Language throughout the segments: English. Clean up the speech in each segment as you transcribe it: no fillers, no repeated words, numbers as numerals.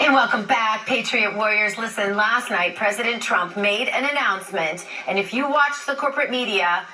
And welcome back, Patriot Warriors. Listen, last night, President Trump made an announcement, and if you watched the corporate media,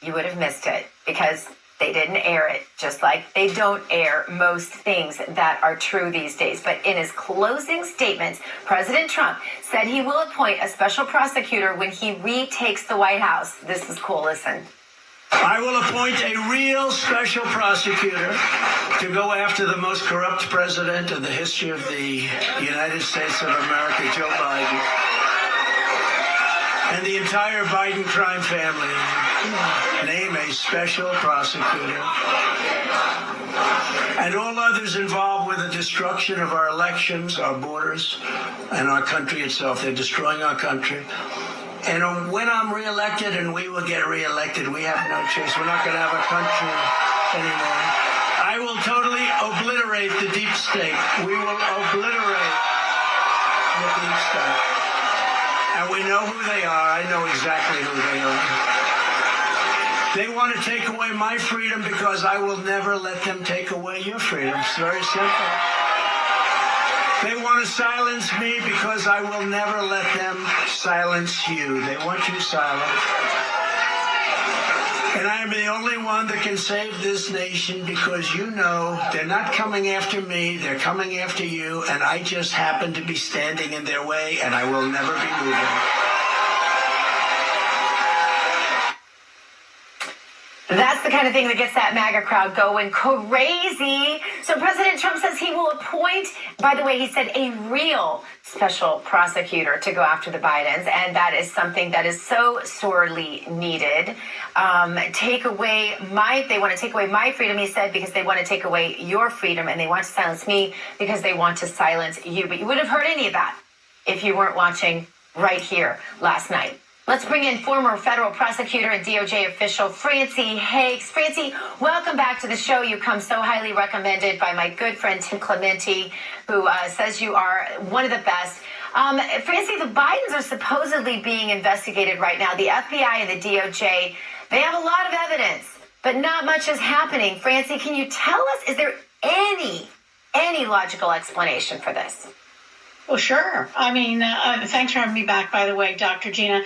you would have missed it because they didn't air it, just like they don't air most things that are true these days. But in his closing statements, President Trump said he will appoint a special prosecutor when he retakes the White House. This is cool. Listen. I will appoint a real special prosecutor to go after the most corrupt president in the history of the United States of America, Joe Biden, and the entire Biden crime family. Name a special prosecutor. And all others involved with the destruction of our elections, our borders, and our country itself. They're destroying our country. And when I'm reelected, and we will get reelected, we have no choice. We're not going to have a country anymore. I will totally obliterate the deep state. We will obliterate the deep state. And we know who they are. I know exactly who they are. They want to take away my freedom because I will never let them take away your freedom. It's very simple. They want to silence me because I will never let them silence you. They want you silent. And I am the only one that can save this nation because you know they're not coming after me, they're coming after you, and I just happen to be standing in their way, and I will never be moving. That's the kind of thing that gets that MAGA crowd going crazy. So President Trump says he will appoint, by the way, he said a real special prosecutor to go after the Bidens. And that is something that is so sorely needed. They want to take away my freedom, he said, because they want to take away your freedom. And they want to silence me because they want to silence you. But you wouldn't have heard any of that if you weren't watching right here last night. Let's bring in former federal prosecutor and DOJ official Francey Hakes. Francey, welcome back to the show. You come so highly recommended by my good friend Tim Clementi, who says you are one of the best. Francey, the Bidens are supposedly being investigated right now. The FBI and the DOJ, they have a lot of evidence, but not much is happening. Francey, can you tell us, is there any logical explanation for this? Well, sure. I mean, thanks for having me back, by the way, Dr. Gina.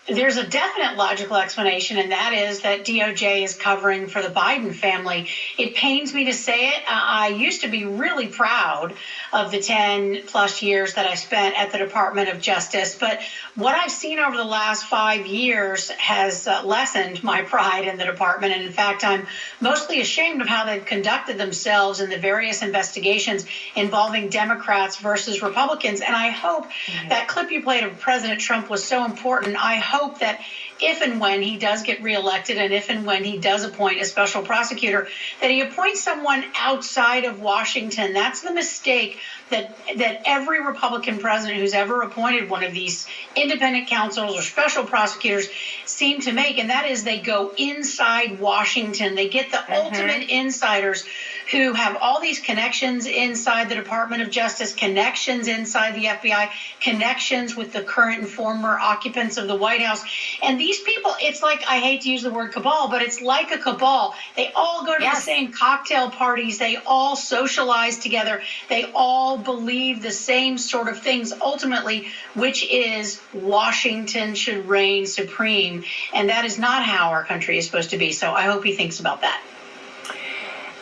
There's a definite logical explanation, and that is that DOJ is covering for the Biden family. It pains me to say it. I used to be really proud of the 10-plus years that I spent at the Department of Justice, but what I've seen over the last 5 years has lessened my pride in the department. And in fact, I'm mostly ashamed of how they've conducted themselves in the various investigations involving Democrats versus Republicans. And I hope that clip you played of President Trump was so important. I hope that if and when he does get reelected and if and when he does appoint a special prosecutor, that he appoints someone outside of Washington. That's the mistake that every Republican president who's ever appointed one of these independent counsels or special prosecutors seem to make, and that is they go inside Washington. They get the ultimate insiders who have all these connections inside the Department of Justice, connections inside the FBI, connections with the current and former occupants of the White House. And these people, it's like, I hate to use the word cabal, but it's like a cabal. They all go to the same cocktail parties. They all socialize together. They all believe the same sort of things ultimately, which is Washington should reign supreme. And that is not how our country is supposed to be. So I hope he thinks about that.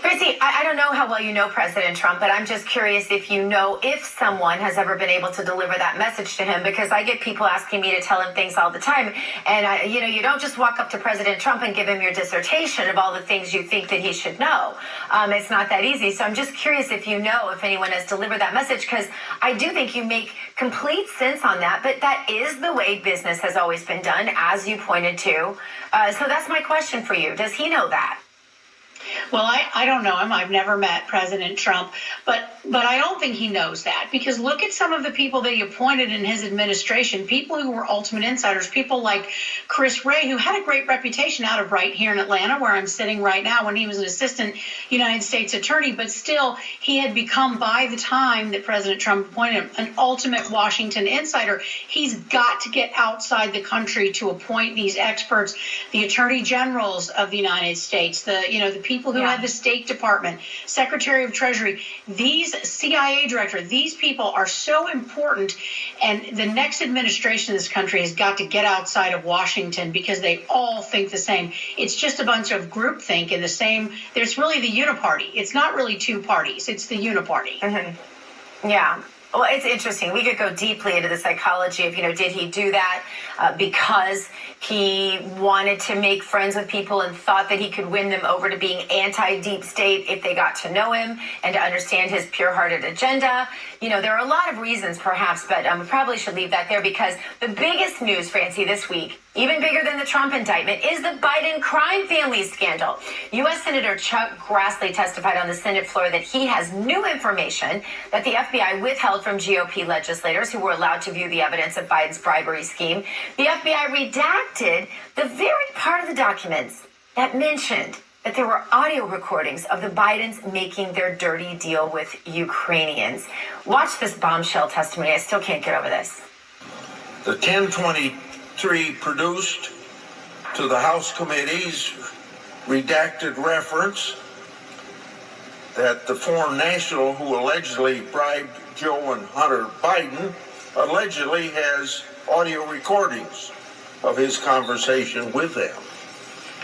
Francey, I don't know how well you know President Trump, but I'm just curious if you know if someone has ever been able to deliver that message to him, because I get people asking me to tell him things all the time. And, you don't just walk up to President Trump and give him your dissertation of all the things you think that he should know. It's not that easy. So I'm just curious if you know if anyone has delivered that message, because I do think you make complete sense on that. But that is the way business has always been done, as you pointed to. So that's my question for you. Does he know that? Well, I don't know him. I've never met President Trump, but I don't think he knows that, because look at some of the people that he appointed in his administration, people who were ultimate insiders, people like Chris Wray, who had a great reputation out of right here in Atlanta, where I'm sitting right now, when he was an assistant United States attorney, but still he had become, by the time that President Trump appointed him, an ultimate Washington insider. He's got to get outside the country to appoint these experts, the attorney generals of the United States, the people who had the State Department, Secretary of Treasury, these CIA director, these people are so important. And the next administration in this country has got to get outside of Washington because they all think the same. It's just a bunch of groupthink in the same. There's really the uniparty. It's not really two parties. It's the uniparty. Mm-hmm. Yeah. Well, it's interesting. We could go deeply into the psychology of, did he do that because he wanted to make friends with people and thought that he could win them over to being anti-deep state if they got to know him and to understand his pure-hearted agenda? There are a lot of reasons, perhaps, but we probably should leave that there because the biggest news, Francey, this week, even bigger than the Trump indictment, is the Biden crime family scandal. U.S. Senator Chuck Grassley testified on the Senate floor that he has new information that the FBI withheld from GOP legislators who were allowed to view the evidence of Biden's bribery scheme. The FBI redacted the very part of the documents that mentioned that there were audio recordings of the Bidens making their dirty deal with Ukrainians. Watch this bombshell testimony. I still can't get over this. The 1023 produced to the House committees redacted reference that the foreign national who allegedly bribed Joe and Hunter Biden allegedly has audio recordings of his conversation with them.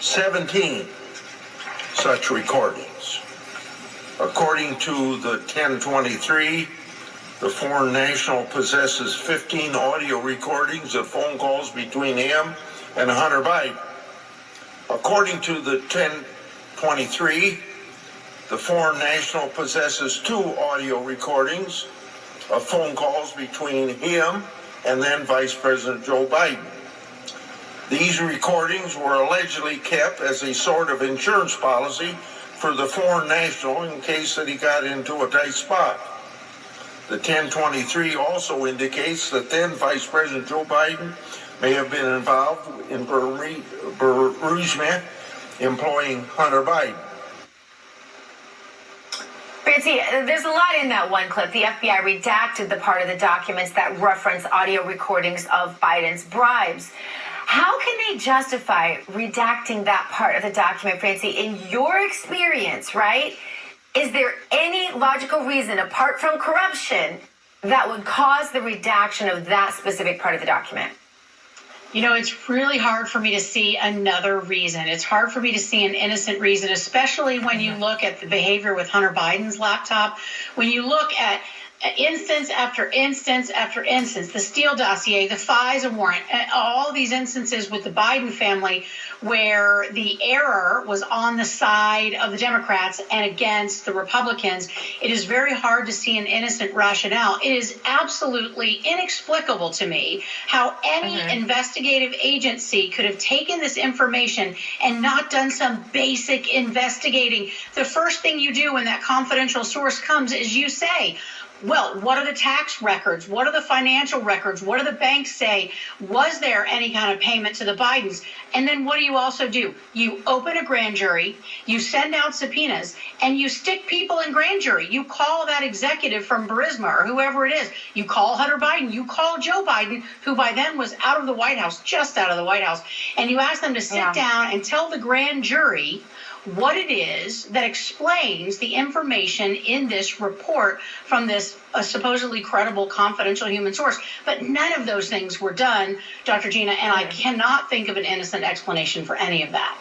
17 such recordings. According to the 1023, the foreign national possesses 15 audio recordings of phone calls between him and Hunter Biden. According to the 1023, the foreign national possesses 2 audio recordings of phone calls between him and then Vice President Joe Biden. These recordings were allegedly kept as a sort of insurance policy for the foreign national in case that he got into a tight spot. The 1023 also indicates that then Vice President Joe Biden may have been involved in bereavement employing Hunter Biden. Francey, there's a lot in that one clip. The FBI redacted the part of the documents that reference audio recordings of Biden's bribes. How can they justify redacting that part of the document, Francey? In your experience, right? Is there any logical reason, apart from corruption, that would cause the redaction of that specific part of the document? It's really hard for me to see another reason. It's hard for me to see an innocent reason, especially when you look at the behavior with Hunter Biden's laptop. When you look at instance after instance after instance, the Steele dossier, the FISA warrant, all these instances with the Biden family where the error was on the side of the Democrats and against the Republicans, it is very hard to see an innocent rationale. It is absolutely inexplicable to me how any investigative agency could have taken this information and not done some basic investigating. The first thing you do when that confidential source comes is you say, well, what are the tax records? What are the financial records? What do the banks say? Was there any kind of payment to the Bidens? And then what do you also do? You open a grand jury, you send out subpoenas, and you stick people in grand jury. You call that executive from Burisma or whoever it is. You call Hunter Biden. You call Joe Biden, who by then was out of the White House, just out of the White House. And you ask them to sit down and tell the grand jury what it is that explains the information in this report from this supposedly credible, confidential human source. But none of those things were done, Dr. Gina, and I cannot think of an innocent explanation for any of that.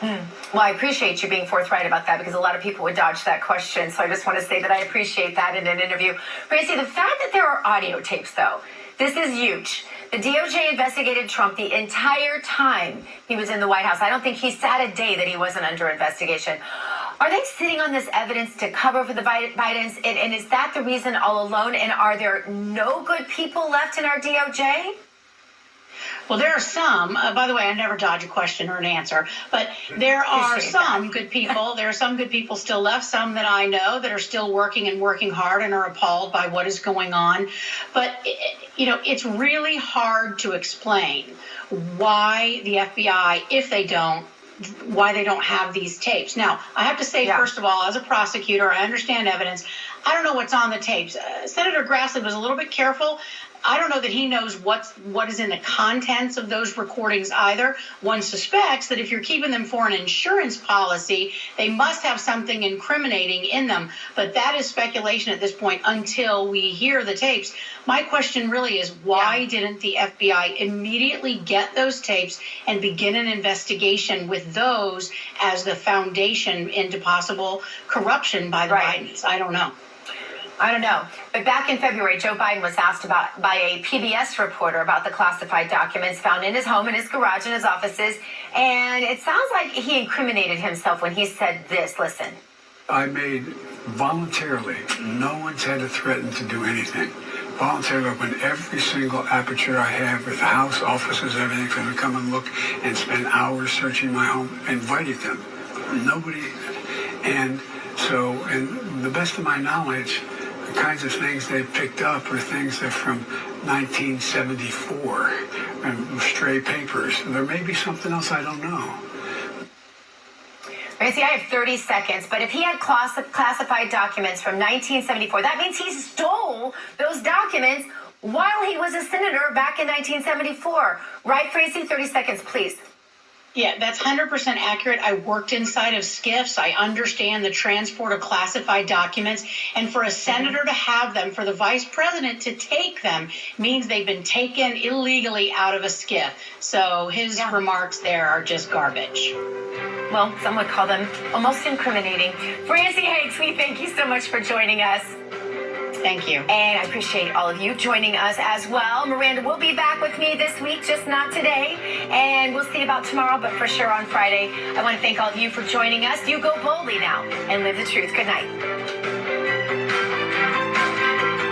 Well, I appreciate you being forthright about that because a lot of people would dodge that question. So I just want to say that I appreciate that in an interview. Francey, the fact that there are audio tapes, though, this is huge. The DOJ investigated Trump the entire time he was in the White House. I don't think he sat a day that he wasn't under investigation. Are they sitting on this evidence to cover for the Bidens? And is that the reason all alone? And are there no good people left in our DOJ? Well, there are some, by the way, I never dodge a question or an answer, but there are some good people. There are some good people still left, some that I know that are still working and working hard and are appalled by what is going on. But, it's really hard to explain why the FBI, if they don't, why they don't have these tapes. Now, I have to say, first of all, as a prosecutor, I understand evidence. I don't know what's on the tapes. Senator Grassley was a little bit careful. I don't know that he knows what is in the contents of those recordings either. One suspects that if you're keeping them for an insurance policy, they must have something incriminating in them. But that is speculation at this point until we hear the tapes. My question really is, why didn't the FBI immediately get those tapes and begin an investigation with those as the foundation into possible corruption by the Bidens? I don't know. But back in February, Joe Biden was asked about by a PBS reporter about the classified documents found in his home, in his garage, in his offices. And it sounds like he incriminated himself when he said this. Listen. I made voluntarily, no one's had to threaten to do anything. Voluntarily open every single aperture I have with the house, offices, everything for them to come and look and spend hours searching my home, invited them. Nobody. And so, in the best of my knowledge, the kinds of things they picked up are things that from 1974 and stray papers. There may be something else I don't know. Francey, I have 30 seconds, but if he had classified documents from 1974, that means he stole those documents while he was a senator back in 1974. Right, Francey? 30 seconds, please. Yeah, that's 100% accurate. I worked inside of SCIFs. I understand the transport of classified documents. And for a senator to have them, for the vice president to take them, means they've been taken illegally out of a SCIF. So his remarks there are just garbage. Well, some would call them almost incriminating. Francey Hakes, we thank you so much for joining us. Thank you. And I appreciate all of you joining us as well. Miranda will be back with me this week, just not today. And we'll see about tomorrow, but for sure on Friday. I want to thank all of you for joining us. You go boldly now and live the truth. Good night.